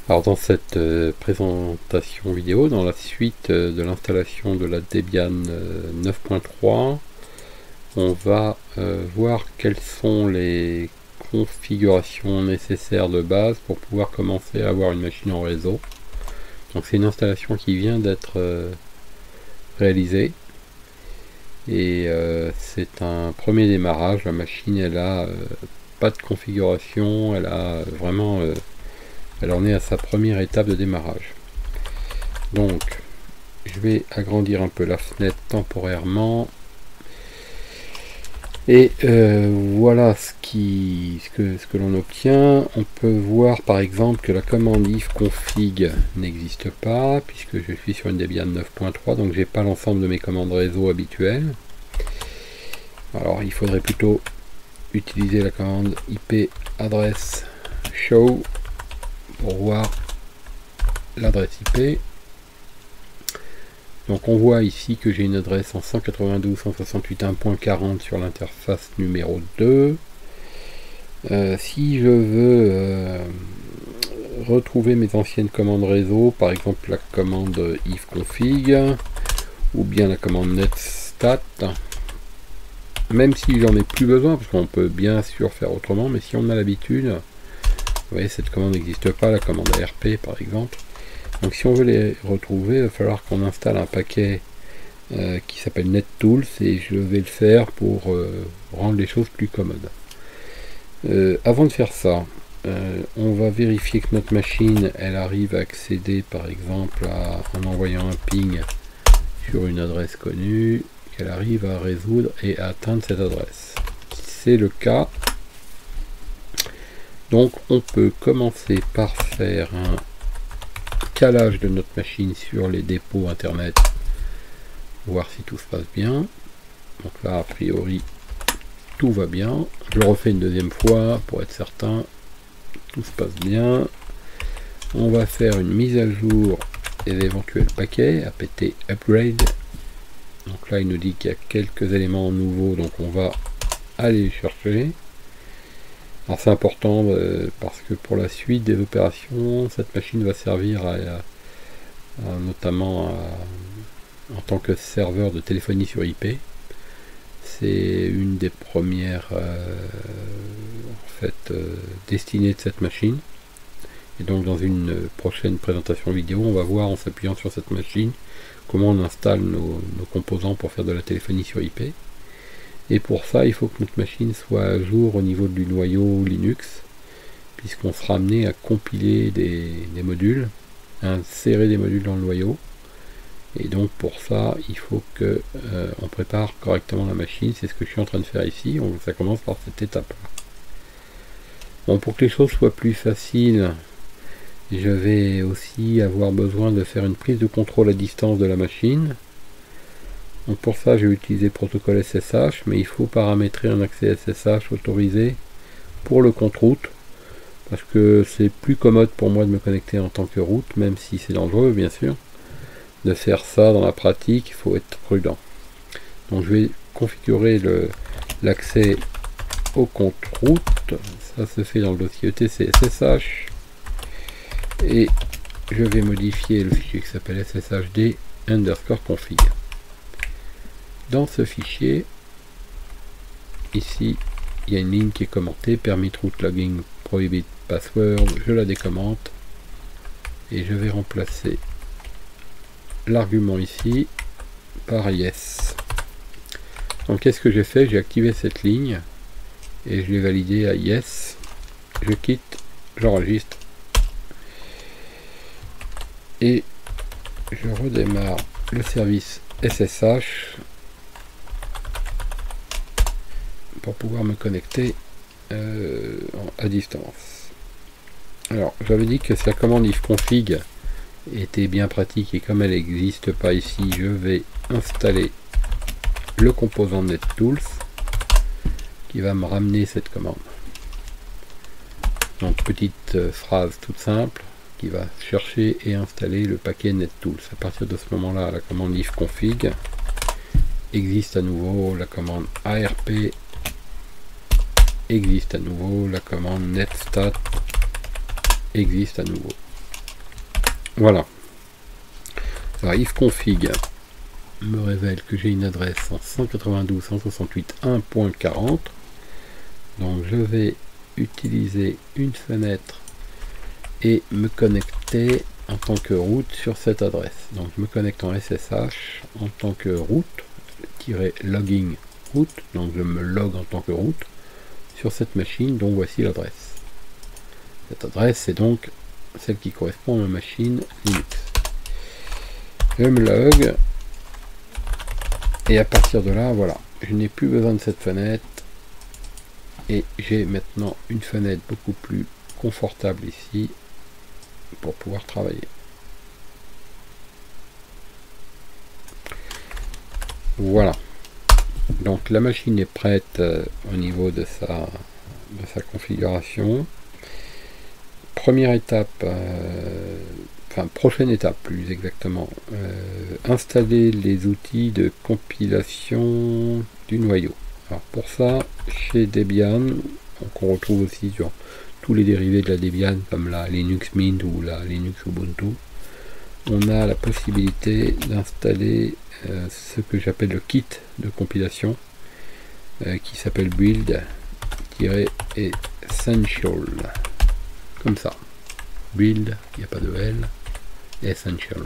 Alors dans cette présentation vidéo, dans la suite de l'installation de la Debian 9.3, on va voir quelles sont les configurations nécessaires de base pour pouvoir commencer à avoir une machine en réseau. Donc c'est une installation qui vient d'être réalisée et c'est un premier démarrage. La machine elle a pas de configuration, elle a vraiment elle en est à sa première étape de démarrage. Donc je vais agrandir un peu la fenêtre temporairement et voilà ce que l'on obtient. On peut voir par exemple que la commande ifconfig n'existe pas puisque je suis sur une Debian 9.3, donc j'ai pas l'ensemble de mes commandes réseau habituelles. Alors il faudrait plutôt utiliser la commande ip adresse show pour voir l'adresse IP. Donc on voit ici que j'ai une adresse en 192.168.1.40 sur l'interface numéro 2. Si je veux retrouver mes anciennes commandes réseau, par exemple la commande ifconfig ou bien la commande netstat, même si j'en ai plus besoin, parce qu'on peut bien sûr faire autrement, mais si on a l'habitude, vous voyez cette commande n'existe pas, la commande ARP par exemple. Donc si on veut les retrouver, il va falloir qu'on installe un paquet qui s'appelle NetTools, et je vais le faire pour rendre les choses plus commodes. Avant de faire ça, on va vérifier que notre machine elle arrive à accéder par exemple en envoyant un ping sur une adresse connue, qu'elle arrive à résoudre et à atteindre cette adresse. C'est le cas. Donc on peut commencer par faire un calage de notre machine sur les dépôts internet, voir si tout se passe bien. Donc là a priori tout va bien. Je le refais une deuxième fois pour être certain, tout se passe bien. On va faire une mise à jour des éventuels paquets apt upgrade. Donc là il nous dit qu'il y a quelques éléments nouveaux, donc on va aller les chercher. Alors c'est important parce que pour la suite des opérations, cette machine va servir notamment en tant que serveur de téléphonie sur IP. C'est une des premières destinées de cette machine. Et donc dans une prochaine présentation vidéo, on va voir en s'appuyant sur cette machine comment on installe nos composants pour faire de la téléphonie sur IP. Et pour ça, il faut que notre machine soit à jour au niveau du noyau Linux, puisqu'on sera amené à compiler des modules, à insérer des modules dans le noyau. Et donc pour ça, il faut que on prépare correctement la machine. C'est ce que je suis en train de faire ici. Ça commence par cette étape-là. Bon, pour que les choses soient plus faciles, je vais aussi avoir besoin de faire une prise de contrôle à distance de la machine. Donc pour ça, je vais utiliser protocole SSH, mais il faut paramétrer un accès SSH autorisé pour le compte route, parce que c'est plus commode pour moi de me connecter en tant que route, même si c'est dangereux bien sûr. De faire ça dans la pratique, il faut être prudent. Donc je vais configurer l'accès au compte route. Ça se fait dans le dossier etc SSH. Et je vais modifier le fichier qui s'appelle sshd_config. Dans ce fichier, ici, il y a une ligne qui est commentée, permit root logging prohibit password, je la décommente et je vais remplacer l'argument ici par yes. Donc qu'est-ce que j'ai fait? J'ai activé cette ligne et je l'ai validé à yes. Je quitte, j'enregistre et je redémarre le service SSH pour pouvoir me connecter à distance. Alors j'avais dit que la commande ifconfig était bien pratique, et comme elle n'existe pas ici, je vais installer le composant NetTools qui va me ramener cette commande. Donc petite phrase toute simple qui va chercher et installer le paquet NetTools. À partir de ce moment-là, la commande ifconfig existe à nouveau, la commande ARP existe à nouveau, la commande netstat existe à nouveau. Voilà. Alors ifconfig me révèle que j'ai une adresse en 192.168.1.40. Donc je vais utiliser une fenêtre et me connecter en tant que route sur cette adresse. Donc je me connecte en SSH en tant que route-logging route. Donc je me log en tant que route sur cette machine dont voici l'adresse. Cette adresse c'est donc celle qui correspond à ma machine Linux. Je me log et à partir de là, voilà, je n'ai plus besoin de cette fenêtre et j'ai maintenant une fenêtre beaucoup plus confortable ici pour pouvoir travailler. Voilà, donc la machine est prête au niveau de sa configuration. Première étape, prochaine étape plus exactement, installer les outils de compilation du noyau. Alors pour ça, chez Debian, qu'on retrouve aussi sur tous les dérivés de la Debian comme la Linux Mint ou la Linux Ubuntu, on a la possibilité d'installer ce que j'appelle le kit de compilation qui s'appelle build-essential, comme ça. Build, il n'y a pas de L, essential.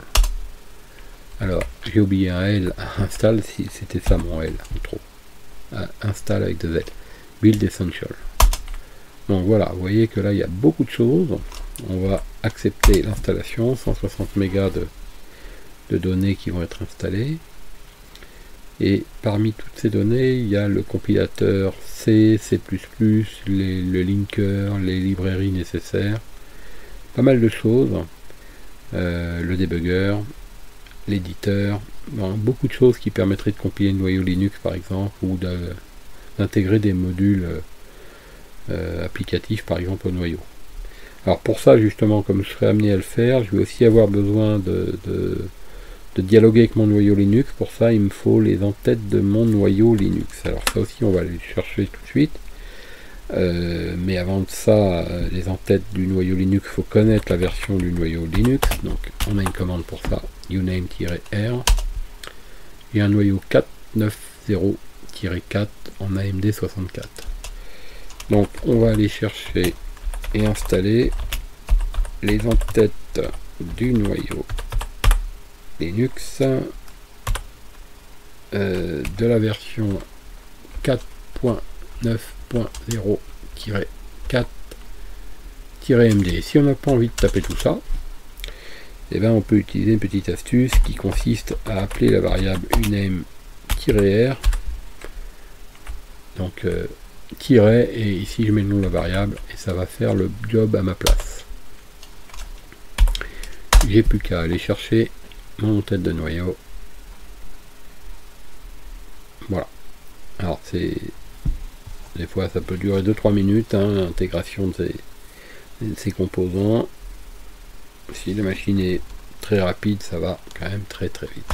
Alors j'ai oublié un L à install, si c'était ça mon L en trop. Install avec 2 L. Build essential. Donc voilà, vous voyez que là il y a beaucoup de choses. On va accepter l'installation, 160 mégas de données qui vont être installées. Et parmi toutes ces données, il y a le compilateur C, C++, le linker, les librairies nécessaires, pas mal de choses, le debugger, l'éditeur, beaucoup de choses qui permettraient de compiler le noyau Linux par exemple, ou d'intégrer des modules applicatifs par exemple au noyau. Alors pour ça justement, comme je serai amené à le faire, je vais aussi avoir besoin de dialoguer avec mon noyau Linux. Pour ça il me faut les entêtes de mon noyau Linux. Alors ça aussi on va aller chercher tout de suite. Mais avant de ça, les entêtes du noyau Linux, il faut connaître la version du noyau Linux. Donc on a une commande pour ça, uname-r. Et un noyau 490-4 en AMD 64. Donc on va aller chercher et installer les entêtes du noyau Linux de la version 4.9.0-4-MD. Si on n'a pas envie de taper tout ça, et bien on peut utiliser une petite astuce qui consiste à appeler la variable uname-r, donc tiret, et ici je mets le nom de la variable et ça va faire le job à ma place. J'ai plus qu'à aller chercher mon tête de noyau. Voilà. Alors c'est des fois ça peut durer 2-3 minutes, l'intégration de ces composants. Si la machine est très rapide, ça va quand même très vite.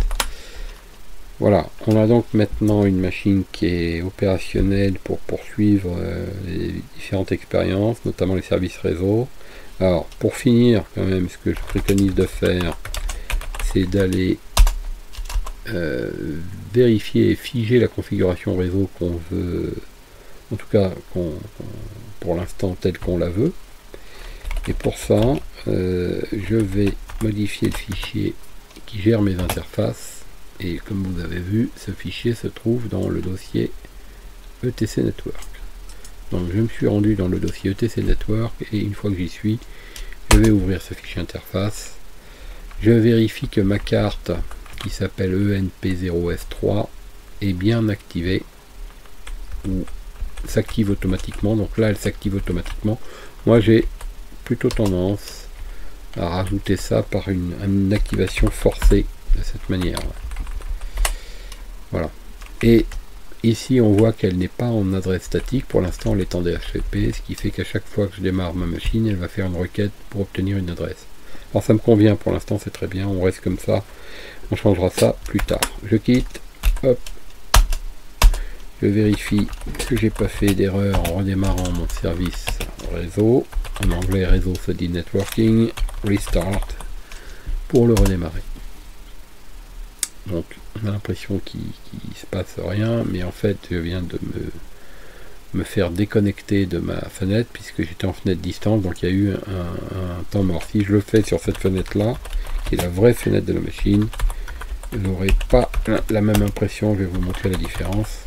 Voilà, on a donc maintenant une machine qui est opérationnelle pour poursuivre les différentes expériences, notamment les services réseau. Alors pour finir quand même, ce que je préconise de faire, c'est d'aller vérifier et figer la configuration réseau qu'on veut, en tout cas pour l'instant telle qu'on la veut. Et pour ça, je vais modifier le fichier qui gère mes interfaces. Et comme vous avez vu, ce fichier se trouve dans le dossier etc network. Donc je me suis rendu dans le dossier etc network et une fois que j'y suis, je vais ouvrir ce fichier interface. Je vérifie que ma carte qui s'appelle ENP0S3 est bien activée ou s'active automatiquement. Donc là elle s'active automatiquement. Moi j'ai plutôt tendance à rajouter ça par une activation forcée de cette manière. Voilà. Et ici on voit qu'elle n'est pas en adresse statique. Pour l'instant elle est en DHCP, ce qui fait qu'à chaque fois que je démarre ma machine, elle va faire une requête pour obtenir une adresse. Alors ça me convient pour l'instant, c'est très bien, on reste comme ça. On changera ça plus tard. Je quitte, hop, je vérifie que j'ai pas fait d'erreur en redémarrant mon service réseau. En anglais réseau se dit networking, restart. pour le redémarrer. Donc on a l'impression qu'il se passe rien, mais en fait je viens de me faire déconnecter de ma fenêtre puisque j'étais en fenêtre distance, donc il y a eu un temps mort. Si je le fais sur cette fenêtre là, qui est la vraie fenêtre de la machine, vous n'aurez pas la même impression. Je vais vous montrer la différence,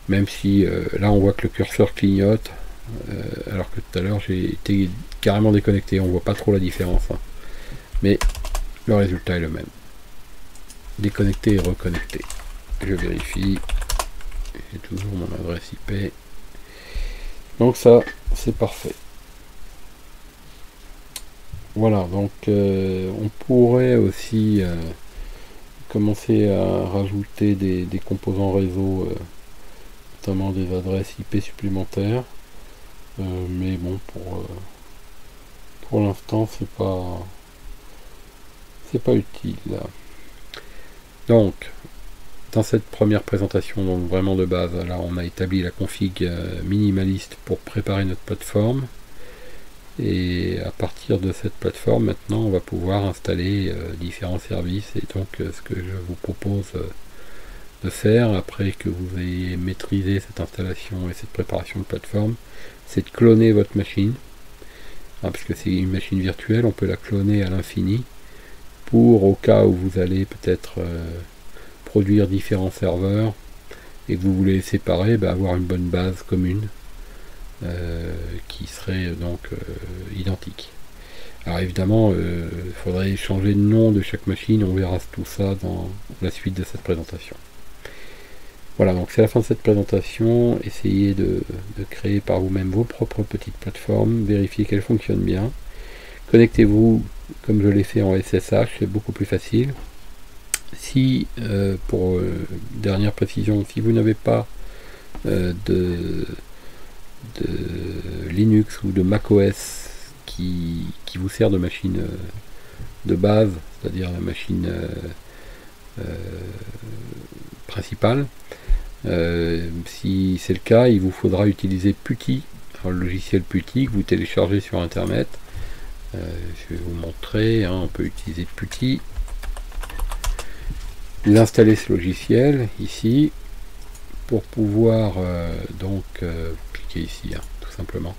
même si là on voit que le curseur clignote, alors que tout à l'heure j'ai été carrément déconnecté, on voit pas trop la différence, hein. Mais le résultat est le même. Déconnecté et reconnecté. Je vérifie, j'ai toujours mon adresse IP, donc ça c'est parfait. Voilà, donc on pourrait aussi commencer à rajouter des composants réseau, notamment des adresses IP supplémentaires, mais bon, pour l'instant c'est pas utile là. Donc dans cette première présentation, donc vraiment de base, là on a établi la config minimaliste pour préparer notre plateforme, et à partir de cette plateforme maintenant on va pouvoir installer différents services. Et donc ce que je vous propose de faire après que vous ayez maîtrisé cette installation et cette préparation de plateforme, c'est de cloner votre machine, puisque c'est une machine virtuelle, on peut la cloner à l'infini pour, au cas où vous allez peut-être produire différents serveurs et que vous voulez les séparer, avoir une bonne base commune qui serait donc identique. Alors évidemment il faudrait changer le nom de chaque machine, on verra tout ça dans la suite de cette présentation. Voilà, donc c'est la fin de cette présentation. Essayez de créer par vous-même vos propres petites plateformes, vérifiez qu'elles fonctionnent bien, connectez-vous comme je l'ai fait en SSH, c'est beaucoup plus facile. Si, pour dernière précision, si vous n'avez pas de Linux ou de macOS qui vous sert de machine de base, c'est-à-dire la machine principale, si c'est le cas, il vous faudra utiliser PuTTY, le logiciel PuTTY que vous téléchargez sur internet. Je vais vous montrer, on peut utiliser PuTTY. Vous installez ce logiciel ici pour pouvoir donc cliquer ici, tout simplement,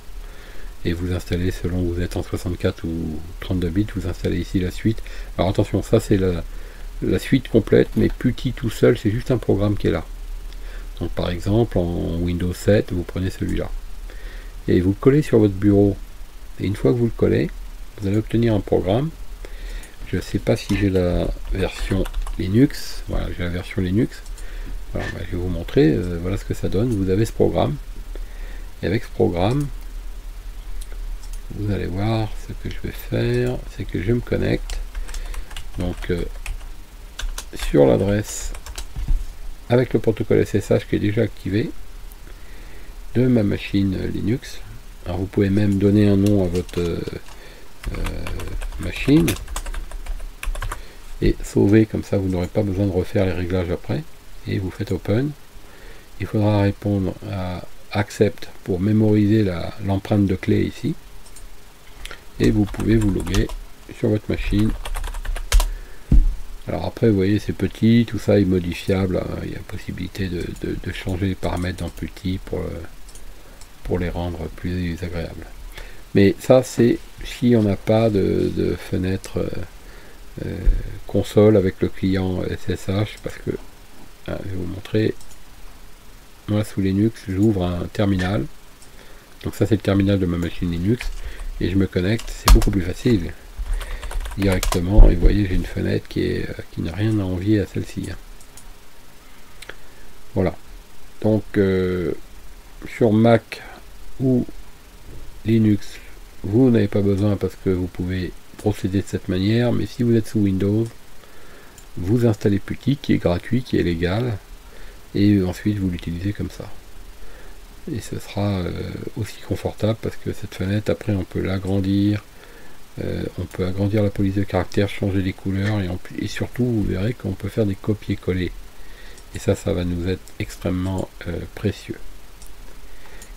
et vous installez selon que vous êtes en 64 ou 32 bits, vous installez ici la suite. Alors attention, ça c'est la suite complète, mais PuTTY tout seul c'est juste un programme qui est là. Donc par exemple en Windows 7 vous prenez celui-là et vous le collez sur votre bureau, et une fois que vous le collez, vous allez obtenir un programme. Je ne sais pas si j'ai la version Linux. Voilà, j'ai la version Linux. Alors, je vais vous montrer, voilà ce que ça donne. Vous avez ce programme, et avec ce programme vous allez voir, ce que je vais faire, c'est que je me connecte donc sur l'adresse avec le protocole SSH qui est déjà activé de ma machine Linux. Alors vous pouvez même donner un nom à votre machine et sauver, comme ça vous n'aurez pas besoin de refaire les réglages après, et vous faites open. Il faudra répondre à accept pour mémoriser l'empreinte de clé ici, et vous pouvez vous loguer sur votre machine. Alors après vous voyez c'est petit, tout ça est modifiable, il y a possibilité de changer les paramètres dans PuTTY pour les rendre plus agréables. Mais ça c'est si on n'a pas de fenêtre console avec le client SSH, parce que je vais vous montrer, moi sous Linux j'ouvre un terminal, donc ça c'est le terminal de ma machine Linux, et je me connecte, c'est beaucoup plus facile directement, et vous voyez j'ai une fenêtre qui n'a rien à envier à celle-ci. Voilà, donc sur Mac ou Linux vous n'avez pas besoin parce que vous pouvez procéder de cette manière, mais si vous êtes sous Windows, vous installez PuTTY qui est gratuit, qui est légal, et ensuite vous l'utilisez comme ça, et ce sera aussi confortable parce que cette fenêtre après on peut l'agrandir, on peut agrandir la police de caractère, changer les couleurs, et surtout vous verrez qu'on peut faire des copier-coller, et ça va nous être extrêmement précieux.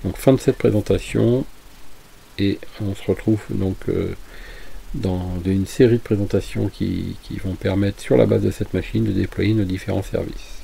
Donc fin de cette présentation, et on se retrouve donc d'une série de présentations qui vont permettre sur la base de cette machine de déployer nos différents services.